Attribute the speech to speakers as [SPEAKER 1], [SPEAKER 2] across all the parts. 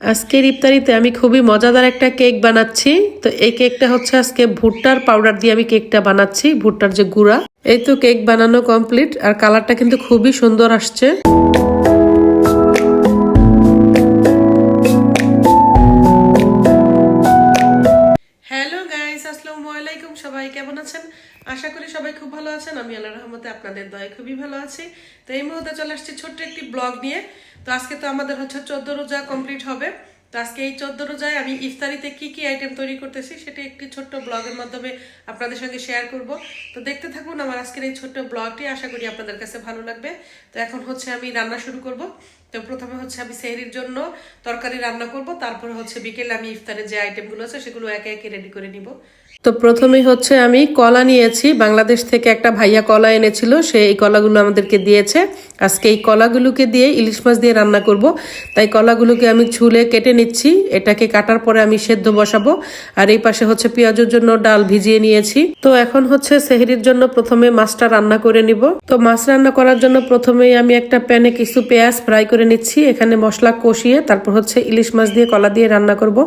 [SPEAKER 1] আজকের ইফতারিতে আমি খুবই মজাদার একটা কেক বানাচ্ছি। তো এই কেকটা হচ্ছে আজকে ভুট্টার পাউডার দিয়ে আমি কেকটা বানাচ্ছি, ভুট্টার যে গুঁড়া। এই তো কেক বানানো কমপ্লিট, আর কালারটা কিন্তু খুবই সুন্দর আসছে। হ্যালো গাইস, আসসালামু আলাইকুম। সবাই কেমন আছেন? আশা করি সবাই খুব ভালো আছেন। আমি আল্লাহর রহমতে আপনাদের দয়ায় খুবই ভালো আছি। তো এই মুহূর্তে চলে আসছি ছোট্ট একটি ব্লগ নিয়ে। তো আজকে তো আমাদের হচ্ছে 14 রোজা কমপ্লিট হবে। তো আজকে এই 14 রোজায় আমি ইফতারিতে কি কি আইটেম তৈরি করতেছি সেটা একটি ছোট্ট ব্লগের মাধ্যমে আপনাদের সঙ্গে শেয়ার করব। তো দেখতে থাকুন আমার আজকের এই ছোট্ট ব্লগটি, আশা করি আপনাদের কাছে ভালো লাগবে। তো এখন হচ্ছে আমি রান্না শুরু করব। তো প্রথমে হচ্ছে আমি সেহরির জন্য তরকারি রান্না করব, তারপরে হচ্ছে বিকেলে আমি ইফতারের যে আইটেমগুলো আছে সেগুলো একে একে রেডি করে নিব। তো প্রথমেই হচ্ছে আমি কলা নিয়েছি, বাংলাদেশ থেকে একটা ভাইয়া কলা এনেছিল, সে এই কলাগুলো আমাদেরকে দিয়েছে। আজকে এই কলাগুলোকে দিয়ে ইলিশ মাছ দিয়ে রান্না করব। তাই কলাগুলোকে আমি ছুলে কেটে নিচ্ছি, এটাকে কাটার পরে আমি সেদ্ধ বসাবো। আর এই পাশে হচ্ছে পেঁয়াজের জন্য ডাল ভিজিয়ে নিয়েছি। তো এখন হচ্ছে সেহরির জন্য প্রথমে মাছটা রান্না করে নিব। তো মাছ রান্না করার জন্য প্রথমেই আমি একটা প্যানে কিছু পেঁয়াজ ফ্রাই করে নিচ্ছি, এখানে মশলা কষিয়ে তারপর হচ্ছে ইলিশ মাছ দিয়ে কলা দিয়ে রান্না করব।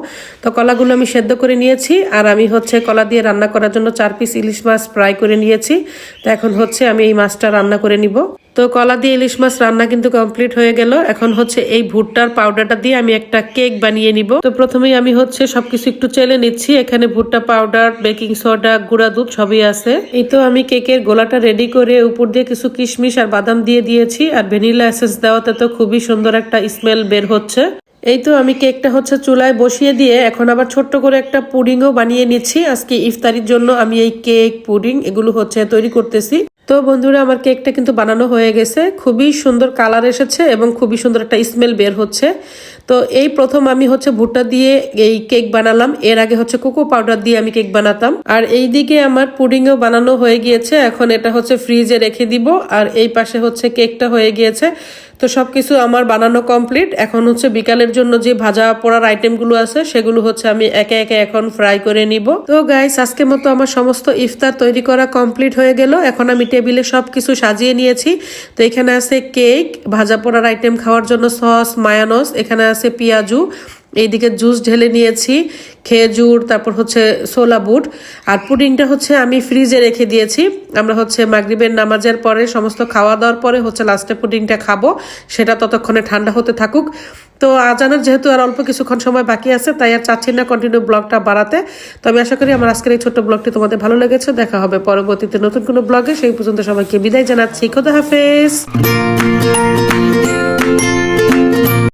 [SPEAKER 1] তো কলাগুলো আমি সেদ্ধ করে নিয়েছি, আর আমি হচ্ছে কলা দিয়ে রান্না করার জন্য 4 পিস ইলিশ মাছ ফ্রাই করে নিয়েছি। তো এখন হচ্ছে আমি এই মাছটা রান্না করে নিব। তো কলা দিয়ে ইলিশ মাছ রান্না কিন্তু কমপ্লিট হয়ে গেল। এখন হচ্ছে এই ভুট্টার পাউডারটা দিয়ে আমি একটা কেক বানিয়ে নিব। তো প্রথমেই আমি হচ্ছে সবকিছু একটু চেলে নিচ্ছি, এখানে ভুট্টা পাউডার, বেকিং সোডা, গুঁড়া দুধ সবই আছে। এই তো আমি কেকের গোলাটা রেডি করে উপর দিয়ে কিছু কিশমিশ আর বাদাম দিয়ে দিয়েছি, আর ভ্যানিলা এসেন্স দেওয়াতে তো খুবই সুন্দর একটা স্মেল বের হচ্ছে। এই তো আমি কেকটা হচ্ছে চুলায় বসিয়ে দিয়ে এখন আবার ছোট্ট করে একটা পুডিংও বানিয়ে নিচ্ছি। আজকে ইফতারির জন্য আমি এই কেক, পুডিং এগুলো হচ্ছে তৈরি করতেছি। তো বন্ধুরা, আমার কেকটা কিন্তু বানানো হয়ে গেছে, খুবই সুন্দর কালার এসেছে এবং খুবই সুন্দর একটা স্মেল বের হচ্ছে। তো এই প্রথম আমি হচ্ছে ভুট্টা দিয়ে এই কেক বানালাম, এর আগে হচ্ছে কোকো পাউডার দিয়ে আমি কেক বানাতাম। আর এই দিকে আমার পুডিংও বানানো হয়ে গিয়েছে, এখন এটা হচ্ছে ফ্রিজে রেখে দিব। আর এই পাশে হচ্ছে কেকটা হয়ে গিয়েছে। তো সবকিছু আমার বানানো কমপ্লিট। এখন হচ্ছে বিকালের জন্য যে ভাজা পোড়ার আইটেমগুলো আছে সেগুলো হচ্ছে আমি একে একে এখন ফ্রাই করে নিব। তো গাইস, আজকের মতো আমার সমস্ত ইফতার তৈরি করা কমপ্লিট হয়ে গেল। এখন আমি টেবিলে সবকিছু সাজিয়ে নিয়েছি। তো এখানে আছে কেক, ভাজা পোড়ার আইটেম খাওয়ার জন্য সস, মায়োনেজ, এখানে আছে পেঁয়াজু, এইদিকে জুস ঢেলে নিয়েছি, খেজুর, তারপর হচ্ছে ছোলা বুট। আর পুডিংটা হচ্ছে আমি ফ্রিজে রেখে দিয়েছি। আমরা হচ্ছে মাগরিবের নামাজের পরে সমস্ত খাওয়া দাওয়ার পরে হচ্ছে লাস্টে পুডিংটা খাবো, সেটা ততক্ষণে ঠান্ডা হতে থাকুক। তো আজানের যেহেতু আর অল্প কিছুক্ষণ সময় বাকি আছে, তাই আর চাচ্ছি না কন্টিনিউ ব্লগটা বাড়াতে। তো আমি আশা করি আমার আজকের এই ছোট্ট ব্লগটি তোমাদের ভালো লেগেছে। দেখা হবে পরবর্তীতে নতুন কোনো ব্লগে। সেই পর্যন্ত সবাইকে বিদায় জানাচ্ছি। খোদা হাফেজ।